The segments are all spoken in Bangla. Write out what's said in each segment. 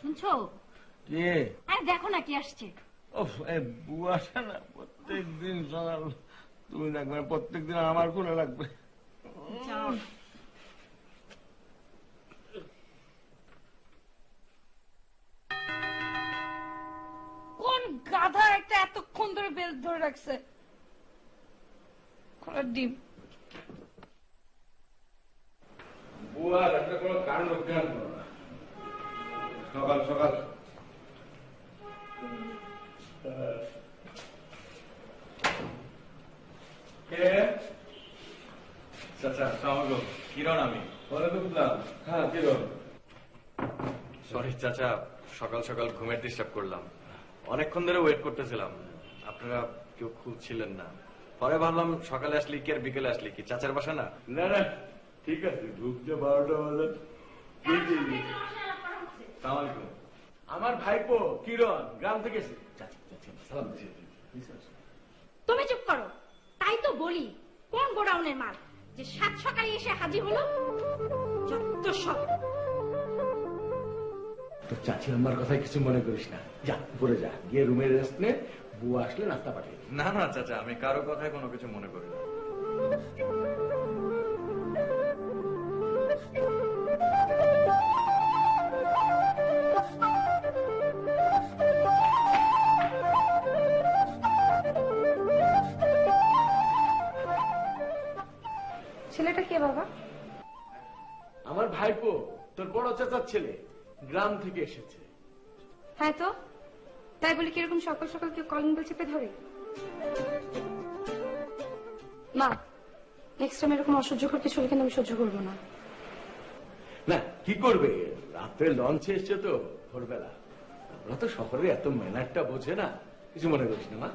শুনছো? কে? আরে দেখো না কি আসছে। বউ আসে না প্রত্যেকদিন সকাল, তুমি দেখবে প্রত্যেকদিন আমার কোলে লাগবে। কোন গাধা একটা এতক্ষণ ধরে বেল ধরে রাখছে? খোলার ডিম। বুয়ার একটা কোনো কারণ অজ্ঞান করো না, সকাল সকাল। কিরণ আমি। হ্যাঁ কিরণ। সরি চাচা, সকাল সকাল ঘুমের ডিস্টার্ব করলাম। অনেকক্ষণ ধরে ওয়েট করতেছিলাম, আপনারা কেউ খুঁজছিলেন না। পরে ভাবলাম সকালে আসলি কি আর বিকেলে আসলি কি, চাচার বাসা না? না না ঠিক আছে, ঢুকতে 12টা বাজে। আমার ভাইপো কিরণ গ্রাম থেকে এসে। তুমি চুপ করো। তাই তো বলি, কোন গোডাউনের মাল যে 7 সকালে এসে হাজির হলো? যত সব। তো চাচি আমার কথায় কিছু মনে করিস না, যা উপরে যা, গিয়ে রুমে রেস্ট নে, বউ আসলে নাস্তা পাঠিয়ে। না না চাচা, আমি কারো কথায় কোনো কিছু মনে করি না। ছেলেটা কে বাবা? আমার ভাইপো, তোর বড় চাচার ছেলে, গ্রাম থেকে এসেছে। হ্যাঁ তো তাই বলে কিরকম সকাল সকাল কেউ কলিং বেল চেপে ধরে? মা, নেক্সট টাইম এরকম অসহ্যকর কিছু হলে কিন্তু আমি সহ্য করবো না। না কি করবে, রাত্রে লঞ্চে এসছে তো ভোরবেলা, আমরা তো শহরে এত ম্যানারটা বোঝে না, কিছু মনে করিস না মা।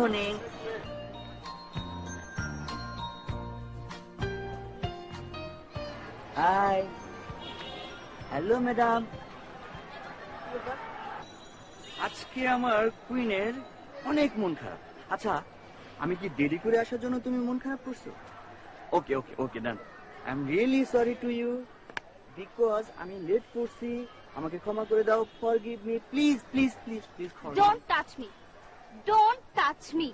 মনে হাই, হ্যালো ম্যাডাম। আজকে আমার কুইনের অনেক মন খারাপ। আচ্ছা, আমি কি দেরি করে আসার জন্য তুমি মন খারাপ করছো? Okay okay okay done. I am really sorry to you because আমি লেট করছি, আমাকে ক্ষমা করে দাও। Forgive me please please please please. Don't touch me, don't touch me.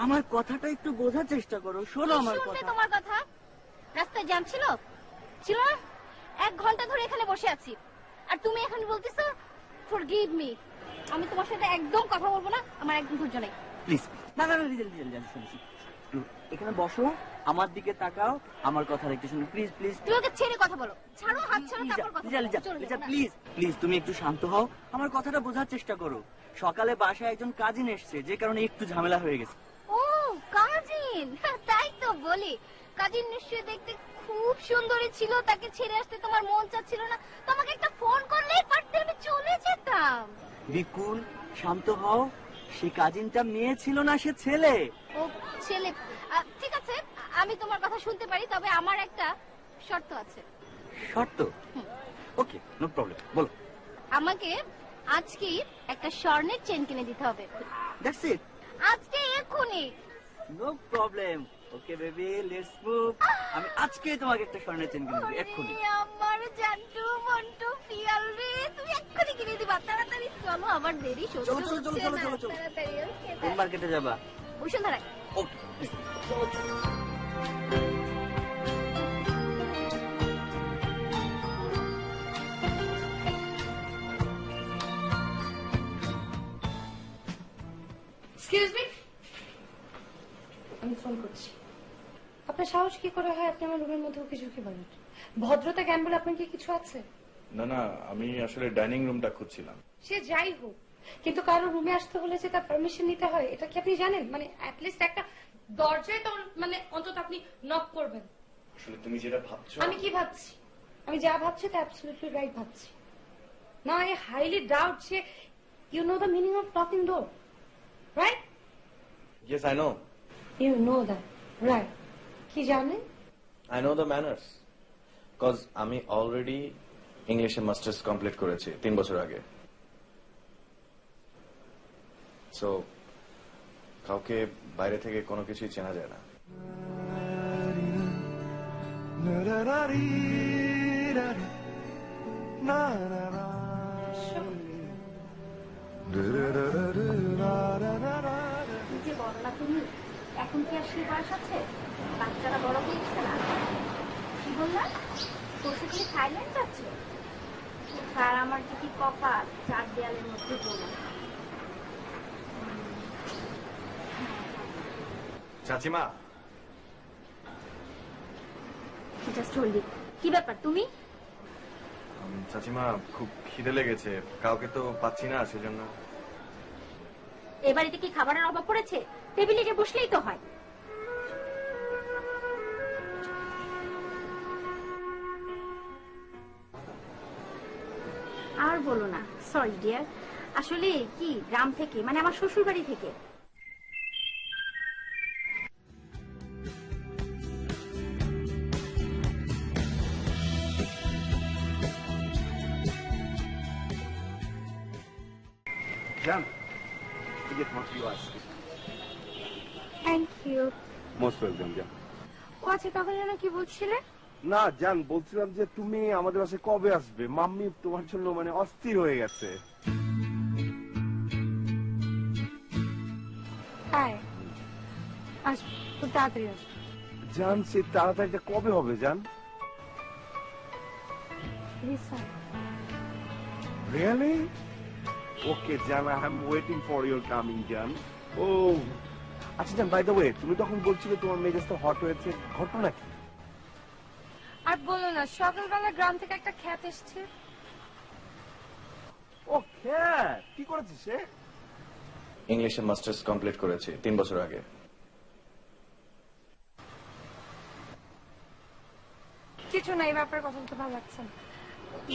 আমার কথাটা একটু বোঝার চেষ্টা করো, শোনো আমার কথা। তোমার কথা রাস্তায় জ্যাম ছিল ছিল না? 1 ঘন্টা ধরে এখানে বসে আছি, আর তুমি এখন বলতেছো ফরগিভ মি। আমি তোমার সাথে একদম কথা বলবো না, আমার একদম ধৈর্য নেই। প্লিজ না না না, রিজেল রিজেল জানি, শুনেছি। এখানে বসো, আমার দিকে তাকাও, আমার কথা একটু শুনো প্লিজ প্লিজ। তুমি ওকে ছেড়ে কথা বলো, ছাড়ো হাত, ছাড়ো তারপর কথা বলো। প্লিজ প্লিজ তুমি একটু শান্ত হও, আমার কথাটা বোঝার চেষ্টা করো। সকালে বাসায় একজন কাজিন এসেছে, যে কারণে একটু ঝামেলা হয়ে গেছে। ও কাজিন, তাই তো বলি। কাজিন নিশ্চয়ই দেখতে খুব সুন্দরী ছিল, তাকে ছেড়ে আসতে তোমার মন চাচ্ছিল না। তোমাকে একটা ফোন করলেই পারতে, আমি চলে যেতাম। বিকুল শান্ত হও, সে কাজিনটা মেয়ে ছিল না, সে ছেলে। ও ছেলে, ঠিক আছে আমি তোমার কথা শুনতে পারি, তবে আমার একটা শর্ত আছে। শর্ত? ওকে নো প্রবলেম, বলো। আমাকে আজকে একটা স্বর্ণের চেন কিনে দিতে হবে। That's it? আজকে এক্ষুনি। No problem, okay baby let's move. আমি আজকে তোমাকে একটা স্বর্ণের চেন কিনে দেব এক্ষুনি। আমার জানটু মন্টু পিয়াল রে, তুমি এক্ষুনি কিনে দিবা। তাড়াতাড়ি চলো, আমার দেরি সহ্য হচ্ছে না। চলো চলো চলো চলো। কোন মার্কেটে যাবা? বসুন্ধরায়। ওকে এক্সকিউজ মি, আমি ফোন করছি। আপনার সাহস কি করে হয় আপনি আমার রুমের মধ্যে উকি ঝুঁকি বলেন? ভদ্রতা জ্ঞান বলে আপনার কি কিছু আছে? না না, আমি আসলে ডাইনিং রুমটা খুঁজছিলাম। সে যাই হোক, কিন্তু কারো রুমে আসতে হলে যে তার পারমিশন নিতে হয়, এটা কি আপনি জানেন? মানে অ্যাটলিস্ট একটা দরজায় তো মানে অন্তত আপনি নক করবেন। আসলে তুমি যেটা ভাবছো। আমি কি ভাবছি? আমি যা ভাবছি তা অ্যাবসলিউটলি রাইট ভাবছি। না, আই হাইলি ডাউট যে you know the meaning of knocking door, right? Yes, I know. You know that right? কি জানেন? I know the manners. Cause আমি অলরেডি ইংলিশে মাস্টার্স কমপ্লিট করেছি 3 বছর আগে। সো কাউকে বাইরে থেকে কোনো কিছুই চেনা যায় না। কি যে বলো না তুমি, এখন কি আর সে বয়স আছে? বাচ্চারা বড় হয়ে গেছে না? কি বললাম? পরশু তুমি থাইল্যান্ড যাচ্ছ? আর আমার যে কি কপাল, 4 দেয়ালের মধ্যে বলো। চাচিমা, জাস্ট হোল্ড ইট। কি ব্যাপার তুমি? চাচিমা খুব খিদে লেগেছে, কাউকে তো পাচ্ছি না, সেজন্য। এ বাড়িতে কি খাবারের অভাব পড়েছে? টেবিলে গিয়ে বসলেই তো হয়। আর বলো না, সরি ডিয়ার, আসলে কি গ্রাম থেকে, মানে আমার শ্বশুর বাড়ি থেকে। জান, এই যে তোমার প্রিয় ice cream. Thank you. Most welcome জান। ও আচ্ছা, তখন যেন কি বলছিলে? না জান, বলছিলাম যে তুমি আমাদের বাসায় কবে আসবে? মাম্মি তোমার জন্য মানে অস্থির হয়ে গেছে। হ্যাঁ, আসবো, খুব তাড়াতাড়ি আসবো। জান, সে তাড়াতাড়িটা কবে হবে জান? রিয়েলি? ওকে জান, I am waiting for your coming জান। ও আচ্ছা জান, বাই দ্য ওয়ে, তুমি তখন বলছিলে তোমার মেজাজটা হট হয়েছে, ঘটনা কি? আর বলো না, সকালবেলা গ্রাম থেকে একটা খ্যাত এসছে। ও খ্যাত, কি করেছে সে? ইংলিশে মাস্টার্স কমপ্লিট করেছি 3 বছর আগে। কিছু না, এই ব্যাপারে কথা বলতে ভালো লাগছে না,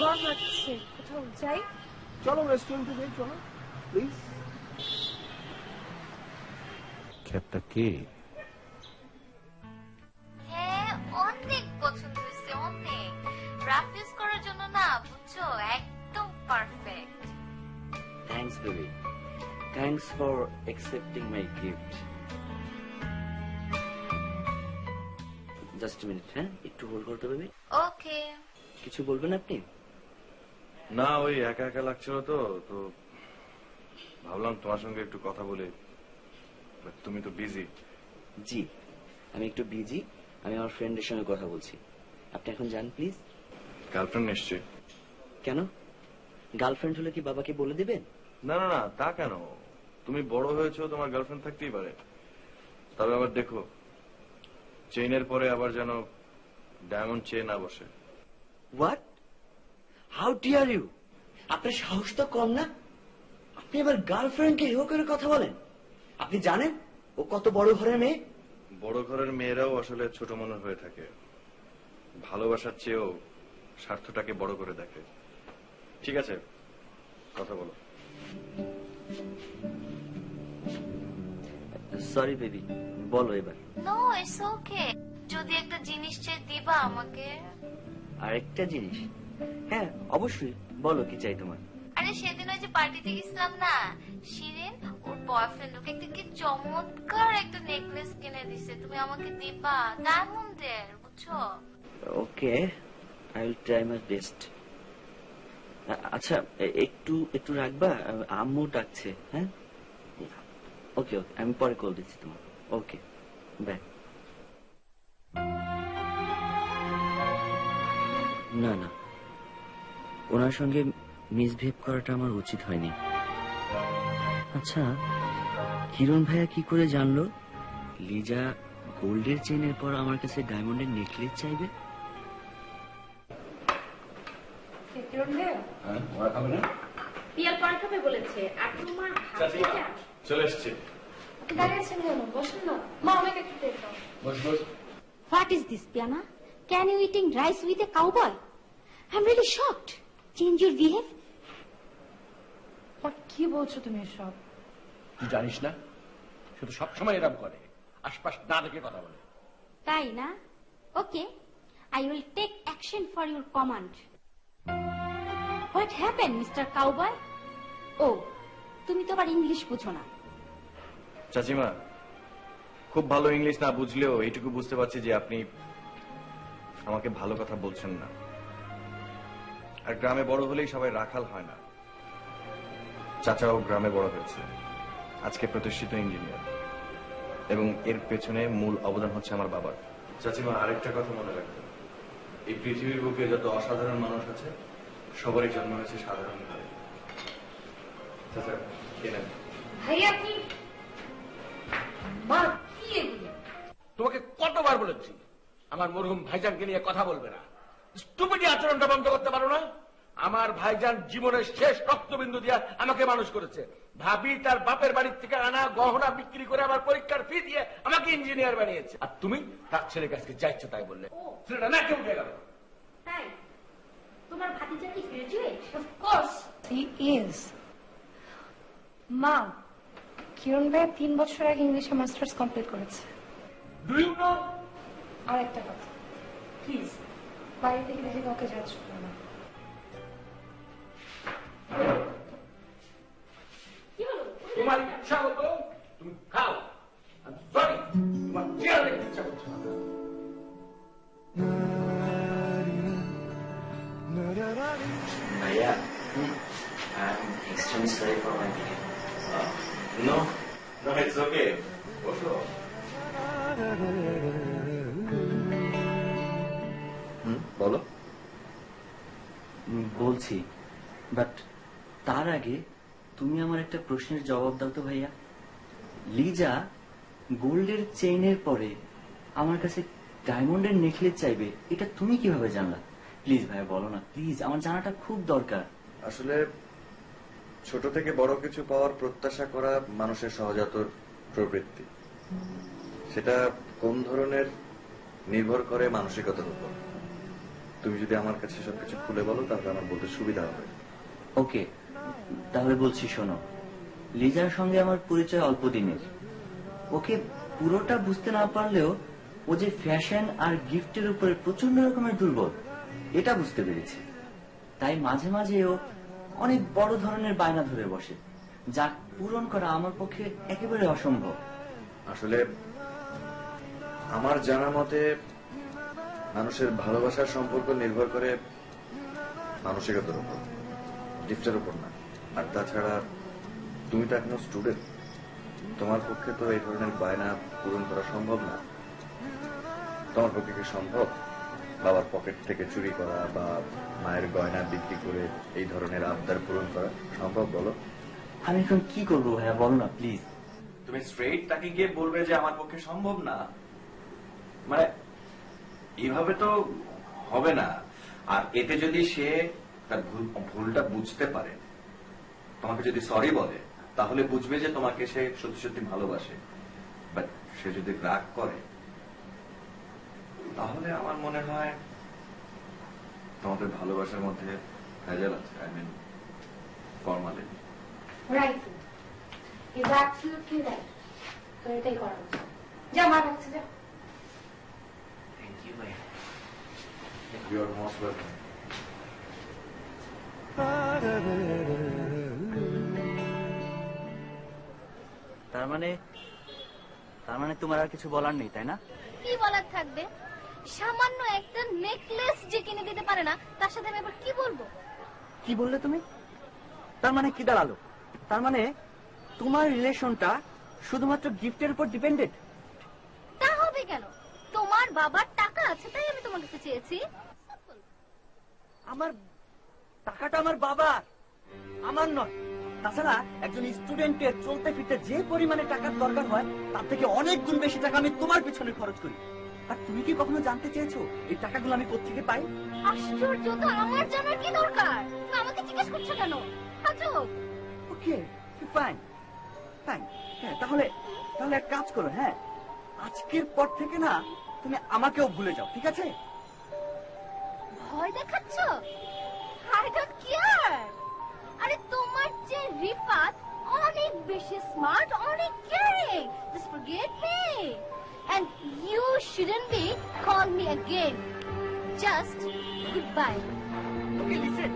গরম লাগছে, কোথাও যাই। চলো রেস্টুরেন্টে যাই, চলো প্লিজ। খ্যাতটা কে? হ্যাঁ, অনেক পছন্দ হয়েছে, অনেক। রাফিজ করার জন্য না, বুঝছো, একদম perfect. Thanks baby, thanks for accepting my gift. Just minute, হ্যাঁ একটু হোল্ড করতে বেবি। ওকে। কিছু বলবেন আপনি? না, ওই একা একা লাগছিল তো তো ভাবলাম তোমার সঙ্গে একটু কথা বলি। But তুমি তো বিজি। জি, আমি একটু বিজি, আমি আমার ফ্রেন্ডের সঙ্গে কথা বলছি। আপনি এখন যান প্লিজ। গার্লফ্রেন্ড নিশ্চয়ই? কেন, গার্লফ্রেন্ড হলে কি বাবাকে বলে দিবেন? না না না, তা কেন? তুমি বড় হয়েছো, তোমার গার্লফ্রেন্ড থাকতেই পারে। তবে আবার দেখো, চেইনের পরে আবার যেন ডায়মন্ড চেইন না বসে। হোয়াট? How dare you? আপনার সাহস তো কম না? আপনি আবার গার্লফ্রেন্ডকে হেও করে কথা বলেন? আপনি জানেন ও কত বড় ঘরের মেয়ে? বড় ঘরের মেয়েরাও আসলে ছোট মনের হয়ে থাকে, ভালোবাসার চেয়েও স্বার্থটাকে বড় করে দেখে। ঠিক আছে, কথা বলো। সরি বেবি, বলো এবার। No, it's okay. যদি একটা জিনিস চাই দিবা আমাকে? আরেকটা জিনিস? হ্যাঁ অবশ্যই, বলো কি চাই তোমার। আরে সেদিন ওই যে পার্টিতে গেছিলাম না, শিরিন ওর বয়ফ্রেন্ড ওকে একটা কি চমৎকার একটা নেকলেস কিনে দিছে, তুমি আমাকে দিবা, ডায়মন্ডের, বুঝছো? Okay, I will try my best. আচ্ছা একটু একটু রাখবা, আম্মু ডাকছে। হ্যাঁ ওকে ওকে, আমি পরে কল দিচ্ছি তোমার। Okay bye. না না, ওনার সঙ্গে মিসবিহেভ করাটা আমার উচিত হয়নি। আচ্ছা কিরণ ভাইয়া কি করে জানলো লিজা গোল্ডের চেনের পর আমার কাছে ডায়মন্ডের নেকলেস চাইবে? হ্যাঁ, ওরা খাবে না? পিয়ার পরে খাবে বলেছে, আর তোমার চাচিমা চলে এসছে। দাঁড়িয়েছেন কেন? বসুন না, মা আমাকে একটু দেখো। বস বস। What is this, Piana? Can you eating rice with a cowboy? I'm really shocked. Change your behave. কি বলছো তুমি এসব? তুই জানিস না শুধু সবসময় এরকম করে, আশপাশ না দেখে কথা বলে। তাই না? Okay, I will take action for your command. What happen mister cowboy? ও, তুমি তো আবার ইংলিশ বুঝো না। চাচিমা, খুব ভালো ইংলিশ না বুঝলেও এইটুকু বুঝতে পারছি যে আপনি আমাকে ভালো কথা বলছেন না। আর গ্রামে বড় হলেই সবাই রাখাল হয় না। চাচাও গ্রামে বড় হয়েছে, আজকে প্রতিষ্ঠিত ইঞ্জিনিয়ার, এবং এর পেছনে মূল অবদান হচ্ছে আমার বাবার। চাচিমা, আরেকটা কথা মনে রাখবেন, এই পৃথিবীর বুকে যত অসাধারণ মানুষ আছে সবারই জন্ম হয়েছে সাধারণ ঘরে। চাচা, খেয়ে নেন। ভাই আপনি মা কি এগুলো? তোমাকে কতবার বলেছি আমার মরহুম ভাইজানকে নিয়ে কথা বলবে না। স্টুপিড আচরণটা বন্ধ করতে পারো না? আমার ভাইজান জীবনের শেষ রক্তবিন্দু দিয়ে আমাকে মানুষ করেছে। ভাবি তার বাপের বাড়ির থেকে আনা গহনা বিক্রি করে আমার পরীক্ষার ফি দিয়ে আমাকে ইঞ্জিনিয়ার বানিয়েছে। আর তুমি তার ছেলের কাছে যা ইচ্ছা তাই বললে। ছেলেটা না কেউ উঠে গেল। তাই তোমার ভাতিজা কি graduate? Of course he is. মা, কিরণ ভাই 3 বছর আগে ইংলিশে মাস্টার্স কমপ্লিট করেছে। Do you know? আর একটা কথা, প্লিজ বাইরে থেকে দেখে কাউকে জাজ করো না। তোমার ইচ্ছা হতো তুমি খাও। সরি, তোমার চেয়ার দেখতে ইচ্ছা করছে না। Bhaiya, I'm extremely sorry for my delay. No, no, it's okay. বসো। বলো। বলছি, বাট তার আগে তুমি আমার একটা প্রশ্নের জবাব দাও তো ভাইয়া। লিজা গোল্ডের চেইনের পরে আমার কাছে ডায়মন্ডের নেকলেস চাইবে, এটা তুমি কিভাবে জানলা? প্লিজ ভাইয়া বলো না, প্লিজ, আমার জানাটা খুব দরকার। আসলে ছোট থেকে বড় কিছু পাওয়ার প্রত্যাশা করা মানুষের সহজাত প্রবৃত্তি। সেটা কোন ধরনের নির্ভর করে মানসিকতার উপর। তুমি যদি আমার কাছে সবকিছু খুলে বলো তাহলে আমার বলতে সুবিধা হবে। ওকে, তাহলে বলছি শোনো। লিজার সঙ্গে আমার পরিচয় অল্প দিনের। ওকে পুরোটা বুঝতে না পারলেও ও যে ফ্যাশন আর গিফটের উপরে প্রচন্ড রকমের দুর্বল এটা বুঝতে পেরেছি। তাই মাঝে মাঝে ও অনেক বড় ধরনের বায়না ধরে বসে, যা পূরণ করা আমার পক্ষে একেবারে অসম্ভব। আসলে আমার জানা মতে মানুষের ভালোবাসার সম্পর্ক নির্ভর করে মানসিকতার উপর, গিফটের উপর না। আর তাছাড়া তুমি তো এখনো স্টুডেন্ট, তোমার পক্ষে তো এই ধরনের বায়না পূরণ করা সম্ভব না। তোমার পক্ষে কি সম্ভব বাবার পকেট থেকে চুরি করা বা মায়ের গয়না বিক্রি করে এই ধরনের আবদার পূরণ করা সম্ভব? বলো। আমি এখন কি করবো ভাইয়া, বলো না প্লিজ। তুমি স্ট্রেইট তাকে গিয়ে বলবে যে আমার পক্ষে সম্ভব না, মানে এইভাবে তো হবে না। আর এতে যদি সে তার ভুলটা বুঝতে পারে, তোমাকে যদি সরি বলে, তাহলে বুঝবে যে তোমাকে সে সত্যি সত্যি ভালোবাসে। বাট সে যদি রাগ করে, তাহলে আমার মনে হয় তোমাদের ভালোবাসার মধ্যে ভেজাল আছে। I mean formality. Right, is absolutely right. তো এটাই করা উচিত। যা মা কাছে যা। Thank you, Bhaiya. You are most welcome. তার মানে তোমার আর কিছু বলার নেই, তাই না? কি বলার থাকবে? সামান্য একটা নেকলেস যে কিনে দিতে পারে না, তার সাথে আমি আবার কি বলবো? কি বললে তুমি? তার মানে কি দাঁড়ালো? তার মানে তোমার রিলেশনটা শুধুমাত্র গিফটের উপর ডিপেন্ডেন্ট? তা হবে কেন? তোমার বাবার টাকা আছে তাই আমি তোমার কাছে চেয়েছি। আমার টাকাটা আমার বাবার, আমার নয়। তাছাড়া একজন স্টুডেন্টের চলতে ফিরতে যে পরিমাণে টাকার দরকার হয় তার থেকে অনেক গুণ বেশি টাকা আমি তোমার পিছনে খরচ করি। আর তুমি কি কখনো জানতে চেয়েছো এই টাকাগুলো আমি কোত্থেকে পাই? আশ্চর্য তো, আমার জানার কি দরকার? তুমি আমাকে জিজ্ঞেস করছো কেন? আজব। ওকে, ফাইন ফাইন। হ্যাঁ, তাহলে এক কাজ করো। হ্যাঁ, আজকের পর থেকে না তুমি আমাকেও ভুলে যাও, ঠিক আছে? ভয় দেখাচ্ছ? I don't care. আরে তোমার যে রিফাত অনেক বেশি স্মার্ট, অনেক caring. forget me. And you shouldn't be call me again. Just goodbye. Okay, listen.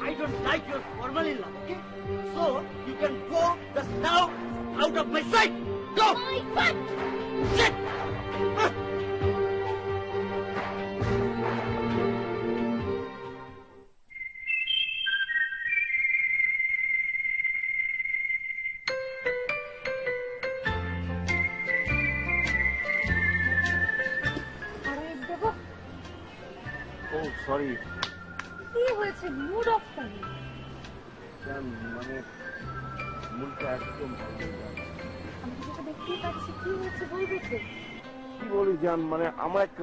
I don't like your formal-in-law, okay? So, you can go just now out of my sight. Go! My butt! Sit! আরে দেবো, ও সরি কি হয়েছে? মুড অফ কেন? মানে মুডটা একদম ভালো নেই জান। আমি তো সেটা দেখতেই পাচ্ছি। কি হয়েছে বলবে তো? কি বলি জান, মানে আমার এক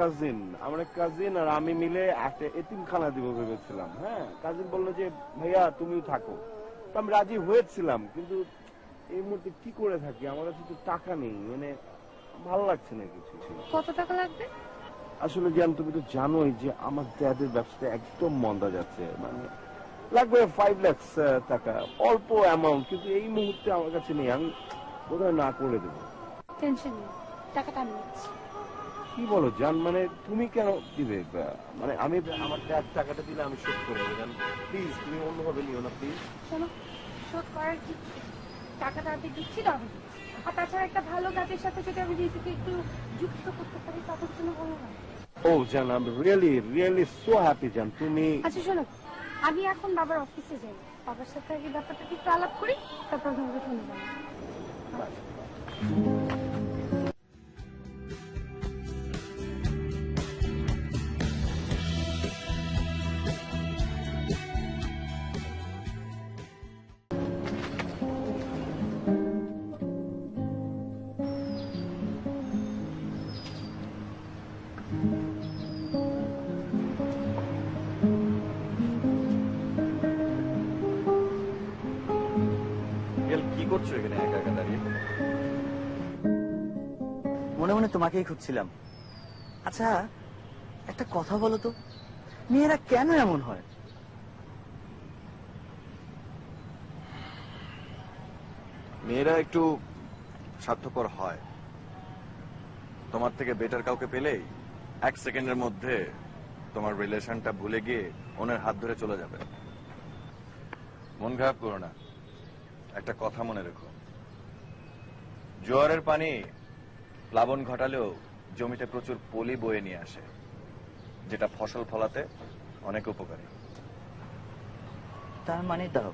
কাজিন আর আমি মিলে একটা এতিমখানা দিব ভেবেছিলাম। হ্যাঁ, কাজিন বললো যে ভাইয়া তুমিও থাকো, তো আমি রাজি হয়েছিলাম, কিন্তু এই মুহূর্তে কি করে থাকি, আমার কাছে তো টাকা নেই, মানে ভালো লাগছে না কিছু। কত টাকা লাগবে? আসলে জান তুমি তো জানোই যে আমার ড্যাডের ব্যবসাটা একদম মন্দা যাচ্ছে, মানে লাগবে 5 লাখ টাকা, অল্প অ্যামাউন্ট, কিন্তু এই মুহূর্তে আমার কাছে নেই, আমি বোধহয় না করে দেবো। টেনশন নেই, টাকাটা আমি নিচ্ছি। কি বলো জান, মানে তুমি কেন দিবে? মানে আমি আমার ড্যাড টাকাটা দিলে আমি শোধ করে দেবো জান, প্লিজ তুমি অন্যভাবে নিও না প্লিজ। শোনো, শোধ করার কি, টাকাটা আমি দিচ্ছি না আমি দিচ্ছি। আর তাছাড়া একটা ভালো কাজের সাথে যদি আমি নিজেকে একটু যুক্ত করতে পারি তাদের জন্য ভালো হয়। ও জান, আমি রিয়েলি সো হ্যাপি জান তুমি। আচ্ছা শোনো, আমি এখন বাবার অফিসে যাই, বাবার সাথে আগে ব্যাপারটা একটু আলাপ করি, তারপর তোমাকে ফোন দেবো। কি করছো এখানে একা একা দাঁড়িয়ে? মনে মনে তোমাকেই খুঁজছিলাম। আচ্ছা, একটা কথা বলো তো, মেয়েরা কেন এমন হয়? মেয়েরা একটু স্বার্থপর হয়। তোমার থেকে বেটার কাউকে পেলেই 1 সেকেন্ডের মধ্যে তোমার রিলেশনটা ভুলে গিয়ে ওনার হাত ধরে চলে যাবে। মন খারাপ করো না, একটা কথা মনে রেখো, জোয়ারের পানি প্লাবন ঘটালেও জমিতে প্রচুর পলি বয়ে নিয়ে আসে, যেটা ফসল ফলাতে অনেক উপকারী। তার মানে দাও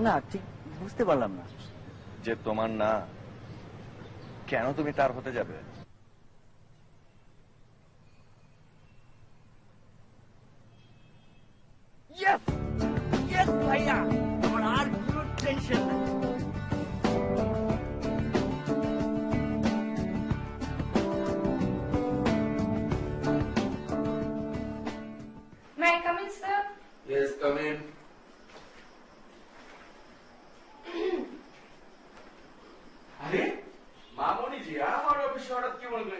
না, ঠিক বুঝতে পারলাম না। যে তোমার না, কেন তুমি তার হতে যাবে? ইয়েস ভাইয়া, আমার আর কোনো টেনশন নাই। May I come in, sir? Yes, come in. আরে মামনি জি, আমার অফিসে হঠাৎ কি বলবে?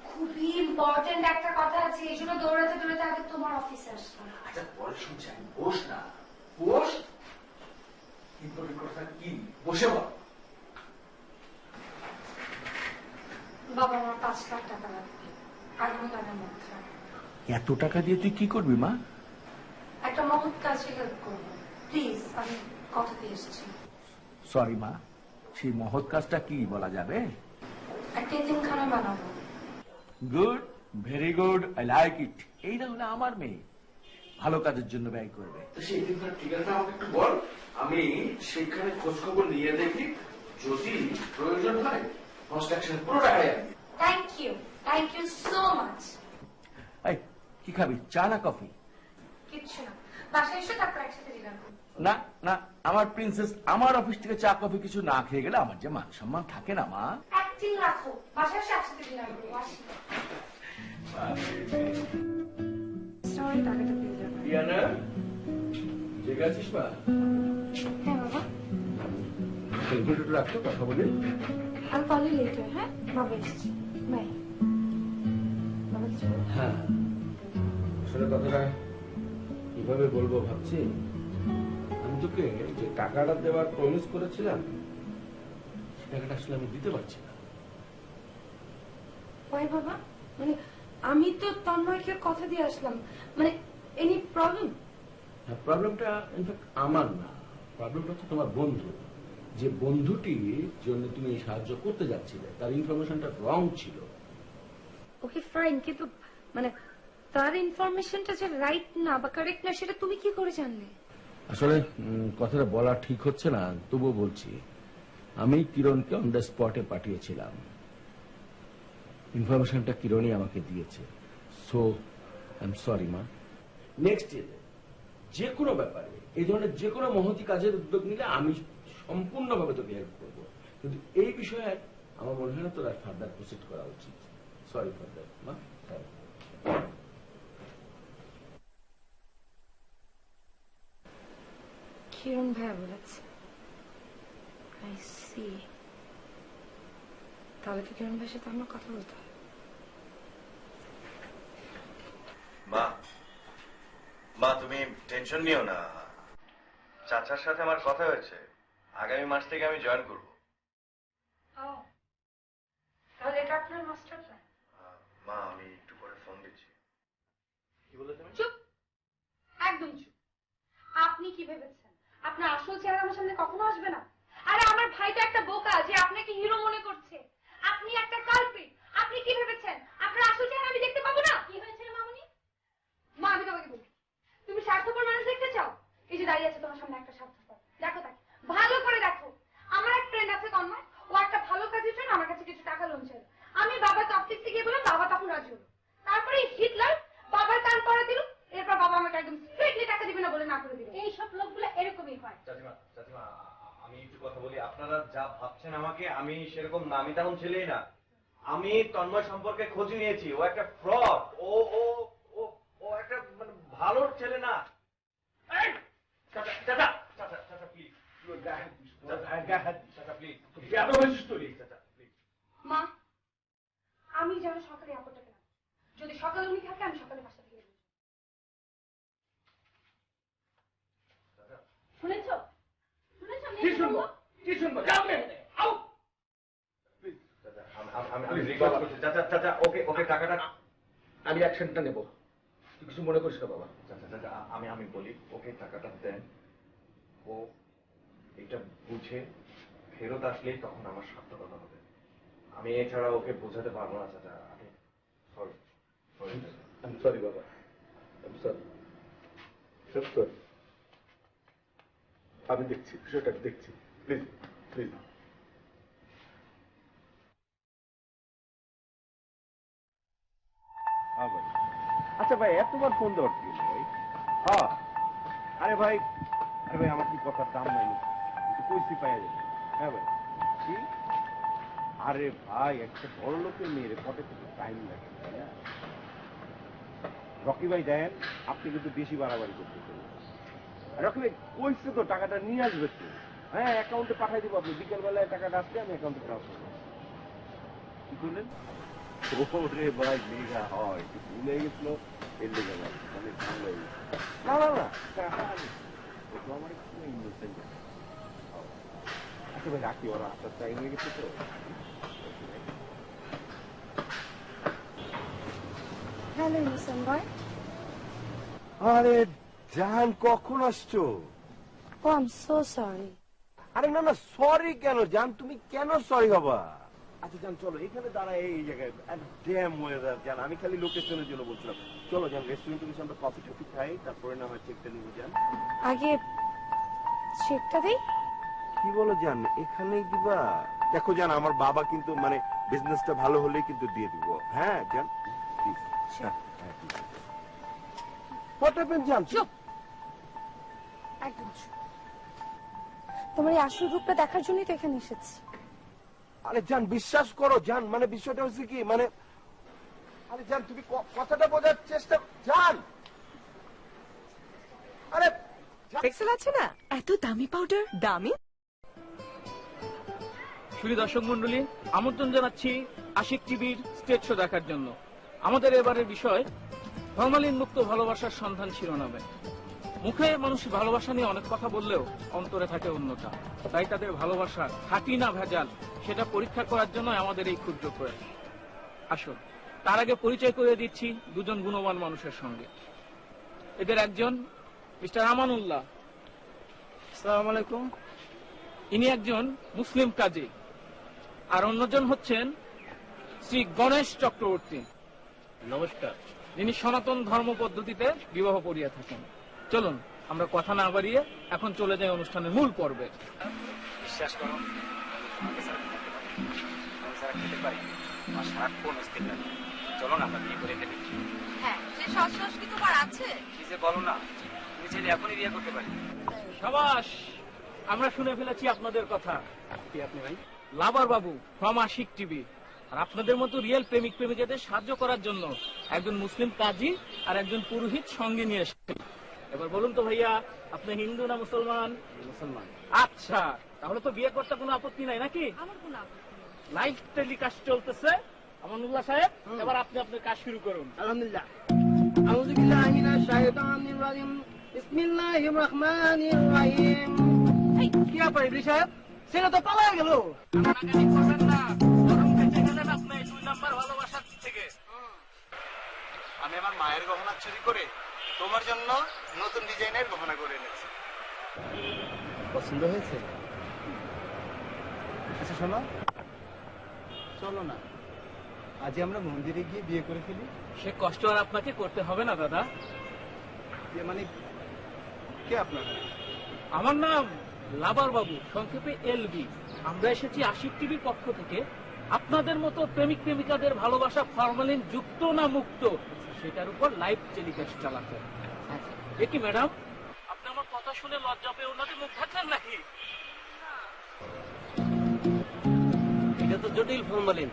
খুবই ইম্পর্টেন্ট একটা কথা আছে, এই জন্য দৌড়াতে দৌড়াতে আগে তোমার অফিসে আসলাম। আচ্ছা পরে শুনছি, আমি বস না, বস। কি তোর কথা কি, বসে বল। বাবা, আমার 5 লাখ টাকা লাগবে আগামীকালের মধ্যে। এত টাকা দিয়ে তুই কি করবি মা? একটা মহৎ কাজে হেল্প করবো, প্লিজ, আমি কথা দিয়ে এসেছি। সরি মা, সেই মহৎ কাজটা কি বলা যাবে? একটা এতিমখানা বানাবো। Good, very good, I like it. এইটা হলো আমার মেয়ে, ভালো কাজের জন্য ব্যয় করবে। সেই দিনকার ঠিকানাটা আমাকে একটু বল, আমি সেখানে খোঁজ খবর নিয়ে দেখি, যদি প্রয়োজন হয় কনস্ট্রাকশন পুরো টাকায় আনবি। Thank you so much. এই, কি খাবি, চা না কফি? কিচ্ছু না, বাসায় এসে তারপর একসাথে ডিনার করবো। না না, আমার প্রিন্সেস আমার অফিস থেকে চা কফি কিছু না খেয়ে গেলে আমার যে মান সম্মান থাকে না মা। অ্যাক্টিং রাখো, বাসায় এসে একসাথে ডিনার করবো। আসি। সরি, টাকাটা দিয়ে যাবো। রিয়ানা, ঠিক আছিস মা? হ্যাঁ বাবা, একটু রাখতো, কথা বলি। I'll call you later, হ্যাঁ? বাবা এসেছি। বাই। বাবা কিছু বলো? হ্যাঁ, আসলে কথাটা কিভাবে বলবো ভাবছি। আমি তোকে যে টাকাটা দেওয়ার প্রমিস করেছিলাম, টাকাটা আসলে আমি দিতে পারছি না। ওই বাবা, মানে আমি তো তন্ময়কে কথা দিয়ে আসলাম, মানে এনি প্রবলেম? প্রবলেমটা ইনফ্যাক্ট আমার না, প্রবলেমটা হচ্ছে তোমার বন্ধু। যে বন্ধুটির জন্য তুমি সাহায্য করতে যাচ্ছিলে তার ইনফরমেশনটা রং ছিল। ওকে ফাইন, কিন্তু মানে তার ইনফরমেশনটা যে রাইট না বা কারেক্ট না সেটা তুমি কি করে জানলে? আসলে কথাটা বলা ঠিক হচ্ছে না, তবুও বলছি। আমি কিরণকে অন দ্য স্পটে পাঠিয়েছিলাম, ইনফরমেশনটা কিরণই আমাকে দিয়েছে। সো আই এম সরি মা। নেক্সট ডে যে কোনো ব্যাপারে এই ধরনের যে কোনো মহতি কাজের উদ্যোগ নিলে আমি সম্পূর্ণভাবে তোকে হেল্প করবো, কিন্তু এই বিষয়ে আমার মনে হয় না তোর আর ফার্দার প্রসিড করা উচিত। সরি ফর দ্যাট মা। কিরণ ভাইয়া বলেছে। I see. তাহলে তো কিরণ ভাইয়ের সাথে আমার কথা বলতে হবে। মা তুমি টেনশন নিও না, চাচার সাথে আমার কথা হয়েছে, আগামী মাস থেকে আমি জয়েন করব। তাহলে এটা আপনার মাস্টার প্ল্যান? মা আমি একটু পরে ফোন দিচ্ছি। কি বলে তুমি? চুপ, একদম চুপ। আপনি কি ভেবেছেন আপনার আসল চেহারা আমার সামনে কখনো আসবে না? আরে আমার ভাই তো একটা বোকা যে আপনাকে হিরো মনে করছে। আপনি একটা কালপ্রিট। আপনি কি ভেবেছেন আপনার আসল চেহারা আমি দেখতে পাবো না? কি হয়েছে মামুনি? মা আমি তোমাকে বলি, তুমি স্বার্থপর মানুষ দেখতে চাও? এই যে দাঁড়িয়ে আছে তোমার সামনে একটা স্বার্থপর, দেখো তাকে ভালো করে দেখো। আমার এক ফ্রেন্ড আছে তন্ময়, ও একটা ভালো কাজের জন্য আমার কাছে কিছু টাকা লোন চাইল। আমি বাবাকে অফিস থেকে গিয়ে বললাম, বাবা তখন রাজি হলো। তারপরে হিটলার বাবার কান পড়া দিল, এরপর বাবা আমাকে একদম স্ট্রিক্টলি টাকা দিবে না বলে না করে দিল। এইসব লোকগুলো এরকমই হয়। চাচিমা চাচিমা আমি একটু কথা বলি। আপনারা যা ভাবছেন আমাকে, আমি সেরকম না, আমি তেমন ছেলেই না। আমি তন্ময় সম্পর্কে খোঁজ নিয়েছি, ও একটা ফ্রড। ও ও ও ও একটা মানে ভালো ছেলে না। চাচা চাচা চাচা চাচা প্লিজ, চাচা প্লিজ, এত বেশি স্টোরি। চাচা প্লিজ। মা আমি যেন সকালে আপরটাকে না, যদি সকালে উনি থাকে আমি সকালে বাসা থেকে বেরোবো। শুনেছো? শুনেছো? কি শুনবো? কি শুনবো? যাও মেয়ে, আউট। প্লিজ চাচা, আমি রিকোয়েস্ট করছি। চাচা চাচা ওকে ওকে টাকাটা আমি অ্যাকশনটা নেব, তুই কিছু মনে করিস না বাবা। চাচা চাচা আমি বলি, ওকে টাকাটা দেন। ও এটা বুঝে ফেরত আসলেই তখন আমার সার্থকতা হবে। আমি এছাড়া ওকে বোঝাতে পারবো না চাচা। আমি সরি সরি আমি সরি বাবা, আমি সরি, সরি। আমি দেখছি বিষয়টা, দেখছি। Please please. আচ্ছা ভাই, এতবার ফোন দেওয়ার কি ভাই? হ্যাঁ আরে ভাই, আমার কি কথার দাম নাই, একটু কইছি পাইয়া যাবে। হ্যাঁ ভাই কি? আরে ভাই, একটা বড় লোকের মেয়ের পটে কিছু টাইম লাগে, তাই না? রকি ভাই দেন, আপনি কিন্তু বেশি বাড়াবাড়ি করতেছেন। রকি ভাই কইছে তো টাকাটা নিয়ে আসবে তো। হ্যাঁ অ্যাকাউন্টে পাঠাই দিব, আপনি বিকেল বেলায় টাকাটা আসলে আমি অ্যাকাউন্টে ট্রান্সফার করব। কি করলেন? ওরে ভাই মেঘা হয়, ভুলে গেছিল এর লেগে ভাই, অনেক ভালো হয়ে গেছে। না না না, আমার একটু ইনোসেন্ট। আচ্ছা ভাই রাখি, ওরা আসার টাইম হয়ে গেছে তো। Hello innocent boy. আরে জান, কখন আসছো? ও আই এম সো সরি। আরে না না, সরি কেন জান, তুমি কেন সরি হবা? আচ্ছা জান চলো এখানে দাঁড়ায়, এই জায়গায় ড্যাম ওয়েদার জান, আমি খালি লোকেশনের জন্য বলছিলাম। চলো জান রেস্টুরেন্টে গেছি, আমরা কফি টফি খাই, তারপরে না হয় চেকটা নিবো জান। আগে চেকটা দেই। কি বলো জান, এখানে দিবা? দেখো জান, আমার বাবা কিন্তু মানে বিজনেসটা ভালো হলেই কিন্তু দিয়ে দিব। হ্যাঁ জান প্লিজ। হোয়াট হ্যাপেন্ড জান? চুপ, একদম চুপ। তোমার এই আসল রূপটা দেখার জন্যই তো এখানে এসেছি। আরে জান বিশ্বাস করো জান, মানে বিষয়টা হচ্ছে কি, মানে আরে জান তুমি কথাটা বোঝার চেষ্টা জান। আরে এক্সেল আছে না, এত দামি পাউডার দামি। প্রিয় দর্শক মন্ডলী, আমন্ত্রণ জানাচ্ছি আশিক টিভির স্টেজ শো দেখার জন্য। আমাদের এবারের বিষয় ফরমালিন মুক্ত ভালোবাসার সন্ধান শিরোনামে। মুখে মানুষ ভালোবাসা নিয়ে অনেক কথা বললেও অন্তরে থাকে অন্যটা। তাই তাদের ভালোবাসা খাঁটি না ভেজাল সেটা পরীক্ষা করার জন্য আমাদের এই ক্ষুদ্র প্রয়াস। আসুন তার আগে পরিচয় করে দিচ্ছি দুজন গুণবান মানুষের সঙ্গে। এদের একজন মিস্টার আমানুল্লাহ, আসসালামু আলাইকুম। ইনি একজন মুসলিম কাজী। আর অন্যজন হচ্ছেন শ্রী গণেশ চক্রবর্তী, নমস্কার। যিনি সনাতন ধর্ম পদ্ধতিতে বিবাহ করিয়া থাকেন। চলুন আমরা কথা না বাড়িয়ে এখন চলে যাই অনুষ্ঠানের মূল পর্বে। বিশ্বাস করো, আমি সারা খেতে পারি, আমার সারাক্ষণ অস্থির লাগে। চলো না আমরা বিয়ে করে ফেলি। হ্যাঁ, সে সস কি তোমার আছে? কি যে বলো না, তুমি চাইলে এখনই বিয়ে করতে পারি। সাবাস, আমরা শুনে ফেলেছি আপনাদের কথা। কি আপনি ভাই? লাভার বাবু ফ্রম আশিক টিভি। আর আপনাদের মতো রিয়েল প্রেমিক প্রেমিকাদের সাহায্য করার জন্য একজন মুসলিম কাজী আর একজন পুরোহিত সঙ্গে নিয়ে এসেছেন। এবার বলুন তো ভাইয়া, আপনি হিন্দু না মুসলমান? মুসলমান। আচ্ছা, তাহলে তো বিয়ে করতে কোনো আপত্তি নাই নাকি? আমার কোনো আপত্তি নেই। লাইভ টেলিকাস্ট চলতেছে। আমানুল্লাহ সাহেব, এবার আপনি আপনার কাজ শুরু করুন। আলহামদুলিল্লাহ। আউযু বিল্লাহি মিনাশ শাইতানির রাজিম। বিসমিল্লাহির রহমানির রহিম। এই কি ব্যাপার ইবলিস সাহেব? ছেলে তো পালায় গেল। কান্নাকাটি করবেন না, বরং বেঁচে গেলেন আপনি 2 নাম্বার ভালোবাসার থেকে। আমি আমার মায়ের গহনা চুরি করে তোমার জন্য নতুন ডিজাইনের গহনা করে এনেছি। পছন্দ হয়েছে? আচ্ছা শোনো, চলো না আজ আমরা মন্দিরে গিয়ে বিয়ে করে ফেলি। সে কষ্ট আর আপনাকে করতে হবে না দাদা। মানে কে আপনার? আমার নাম লাভার বাবু, সংক্ষেপে এলবি। আমরা এসেছি আশিক টিভির পক্ষ থেকে আপনাদের মতো প্রেমিক প্রেমিকাদের ভালোবাসা ফরমালিন যুক্ত না মুক্ত সেটার উপর লাইভ টেলিকাস্ট চালাতে। এ কি ম্যাডাম, আপনি আমার কথা শুনে লজ্জা পেয়ে ওনাদের মুখ থাকলেন নাকি? এটা তো জটিল ফরমালিন,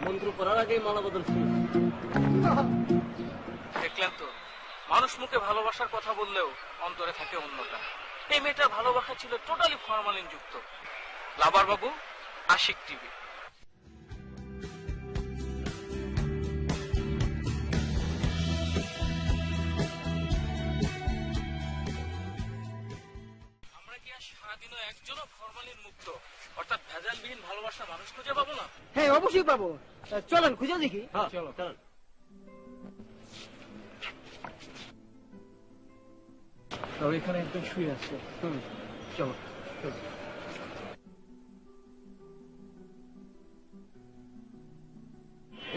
মন্ত্র করার আগেই মালা বদল শুরু। দেখলেন তো, মানুষ মুখে ভালোবাসার কথা বললেও অন্তরে থাকে অন্যটা। এই মেয়েটার ভালোবাসা ছিল টোটালি ফরমালিন যুক্ত। লাভার বাবু, আশিক টিভি। আমরা কি আর সারাদিনও একজনও ফরমালিন মুক্ত অর্থাৎ ভেজালবিহীন ভালোবাসা মানুষ খুঁজে পাবো না? হ্যাঁ অবশ্যই পাবো, চলেন খুঁজে দেখি। চলো চলুন। তবে এখানে একজন শুয়ে আছে। চলো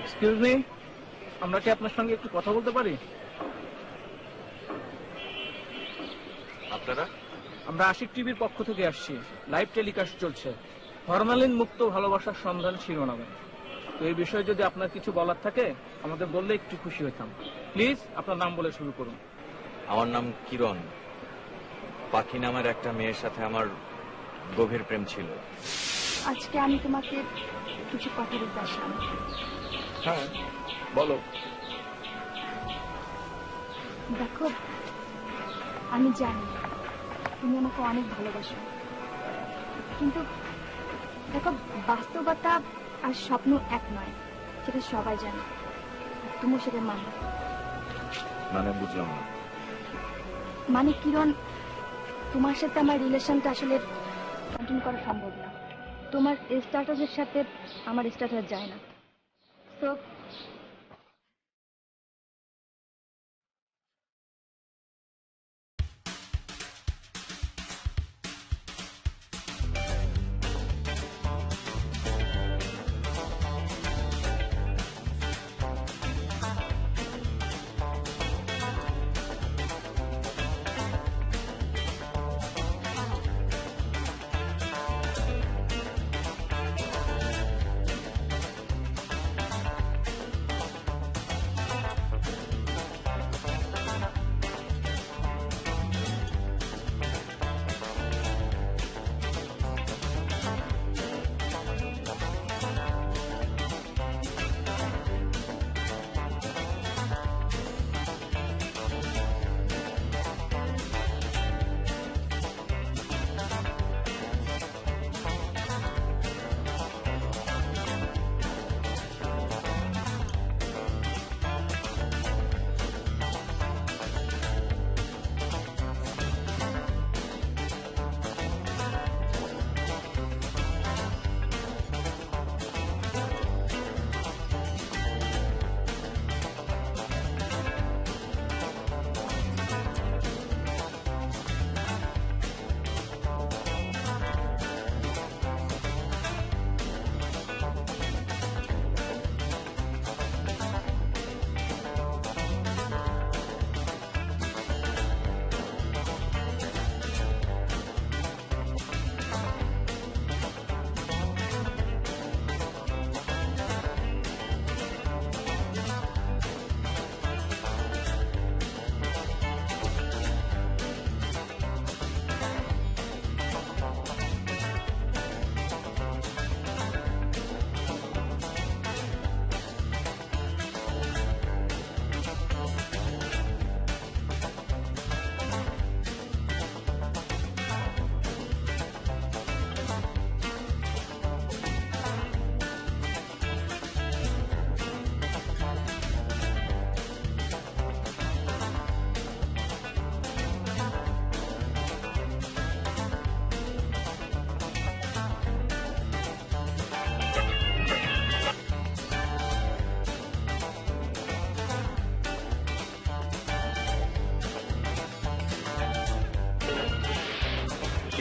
এক্সকিউজ মি, আমরা কি আপনার সঙ্গে একটু কথা বলতে পারি? আপনারা? আমরা আশিক টিভির পক্ষ থেকে আসছি। লাইভ টেলিকাস্ট চলছে ফরমালিন মুক্ত ভালোবাসার সন্ধান শিরোনামে। তো এই বিষয়ে যদি আপনার কিছু বলার থাকে আমাদের বললে একটু খুশি হইতাম। প্লিজ আপনার নাম বলে শুরু করুন। আমার নাম কিরণ। পাখি নামের একটা মেয়ের সাথে আমার গভীর প্রেম ছিল। আজকে আমি তোমাকে কিছু কথা বলতে আসলাম। হ্যাঁ বলো। দেখো, আমি জানি তুমি আমাকে অনেক ভালোবাসো, কিন্তু দেখো বাস্তবতা আর স্বপ্ন এক নয়, সেটা সবাই জানে। তুমিও সেটা মানো। মানে বুঝলাম না। মানে কিরণ, তোমার সাথে আমার রিলেশনটা আসলে কন্টিনিউ করা সম্ভব না। তোমার স্ট্যাটাসের সাথে আমার স্ট্যাটাস যায় না। তো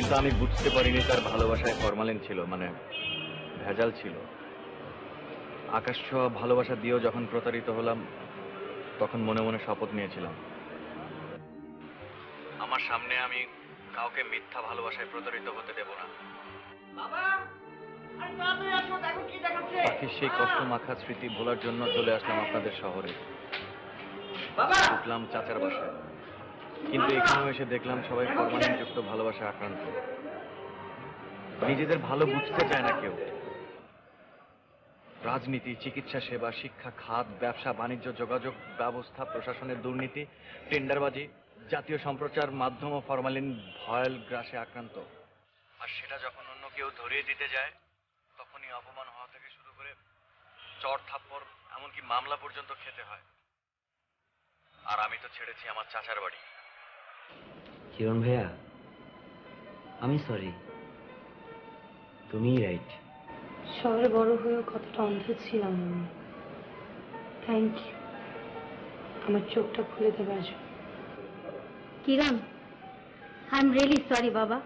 কিন্তু আমি বুঝতে পারিনি তার ভালোবাসায় ফরমালিন ছিল, মানে ভেজাল ছিল। আকাশ ছোঁয়া ভালোবাসা দিয়েও যখন প্রতারিত হলাম, তখন মনে মনে শপথ নিয়েছিলাম আমার সামনে আমি কাউকে মিথ্যা ভালোবাসায় প্রতারিত হতে দেব না। পাখির সেই কষ্ট মাখা স্মৃতি ভোলার জন্য চলে আসলাম আপনাদের শহরে। উঠলাম চাচার বাসায়, কিন্তু এখানেও এসে দেখলাম সবাই ফরমালিন যুক্ত ভালোবাসা আক্রান্ত। নিজেদের ভালো বুঝতে চায় না কেউ। রাজনীতি, চিকিৎসা সেবা, শিক্ষা খাত, ব্যবসা বাণিজ্য, যোগাযোগ ব্যবস্থা, প্রশাসনের দুর্নীতি, টেন্ডারবাজি, জাতীয় সম্প্রচার মাধ্যম ও ফরমালিন ভয়াল গ্রাসে আক্রান্ত। আর সেটা যখন অন্য কেউ ধরিয়ে দিতে যায়, তখনই অপমান হওয়া থেকে শুরু করে চড় থাপ্পড় এমনকি মামলা পর্যন্ত খেতে হয়। আর আমি তো ছেড়েছি আমার চাচার বাড়ি। কিরণ ভাইয়া, আমি সরি, তুমিই রাইট। শহরে বড় হয়েও কতটা অন্ধ ছিলাম আমি। থ্যাংক ইউ আমার চোখটা খুলে দেবার জন্য। কিরণ, আই এম রিয়েলি সরি বাবা।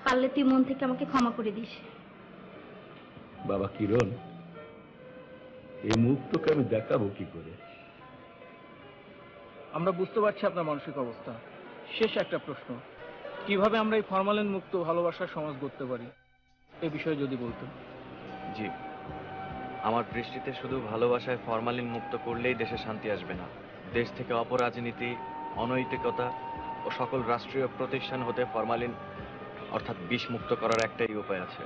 পারলে তুই মন থেকে আমাকে ক্ষমা করে দিস। বাবা কিরণ, এই মুখ তোকে আমি দেখাবো কি করে? আমরা বুঝতে পারছি আপনার মানসিক অবস্থা। শেষ একটা প্রশ্ন, কিভাবে আমরা এই ফরমালিন মুক্ত ভালোবাসার সমাজ গড়তে পারি, এ বিষয়ে যদি বলতেন। জি, আমার দৃষ্টিতে শুধু ভালোবাসায় ফরমালিন মুক্ত করলেই দেশে শান্তি আসবে না। দেশ থেকে অপরাজনীতি, অনৈতিকতা ও সকল রাষ্ট্রীয় প্রতিষ্ঠান হতে ফরমালিন অর্থাৎ বিষ মুক্ত করার একটাই উপায় আছে,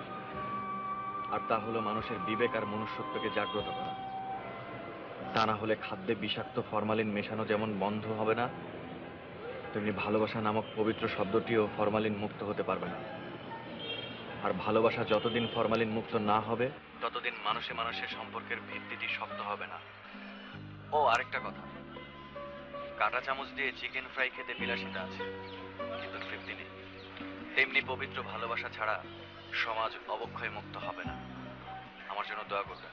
আর তা হলো মানুষের বিবেক আর মনুষ্যত্বকে জাগ্রত করা। তা না হলে খাদ্যে বিষাক্ত ফরমালিন মেশানো যেমন বন্ধ হবে না, তেমনি ভালোবাসা নামক পবিত্র শব্দটিও ফরমালিন মুক্ত হতে পারবে না। আর ভালোবাসা যতদিন ফরমালিন মুক্ত না হবে, ততদিন মানুষে মানুষের সম্পর্কের ভিত্তিটি শক্ত হবে না। ও আরেকটা কথা, কাঁটা চামচ দিয়ে চিকেন ফ্রাই খেতে বিলাসিতা আছে, কিন্তু তৃপ্তি নেই। তেমনি পবিত্র ভালোবাসা ছাড়া সমাজ অবক্ষয় মুক্ত হবে না। আমার জন্য দোয়া করবেন।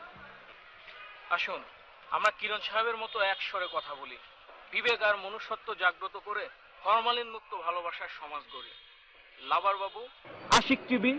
আসুন আমরা কিরণ সাহেবের মতো এক স্বরে কথা বলি, বিবেক আর মনুষ্যত্ব জাগ্রত করে ফরমালিন মুক্ত ভালোবাসার সমাজ গড়ি। লাভার বাবু, আশিক টিভি।